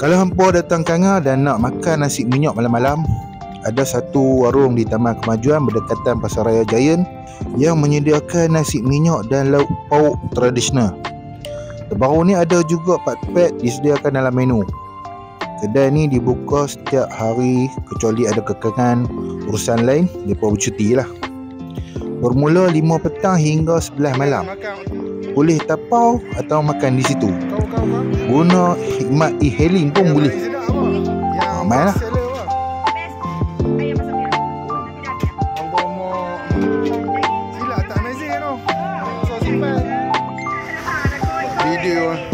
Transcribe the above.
Kalau hampa datang Kanga dan nak makan nasi minyak malam-malam, ada satu warung di Taman Kemajuan berdekatan Pasaraya Giant yang menyediakan nasi minyak dan lauk pauk tradisional. Terbaru ni ada juga pat-pat disediakan dalam menu. Kedai ni dibuka setiap hari kecuali ada kekangan urusan lain, mereka bercuti lah. Bermula 5 petang hingga 11 malam. Boleh tapau atau makan di situ. Guna khidmat e-hailing pun boleh. Main lah. Video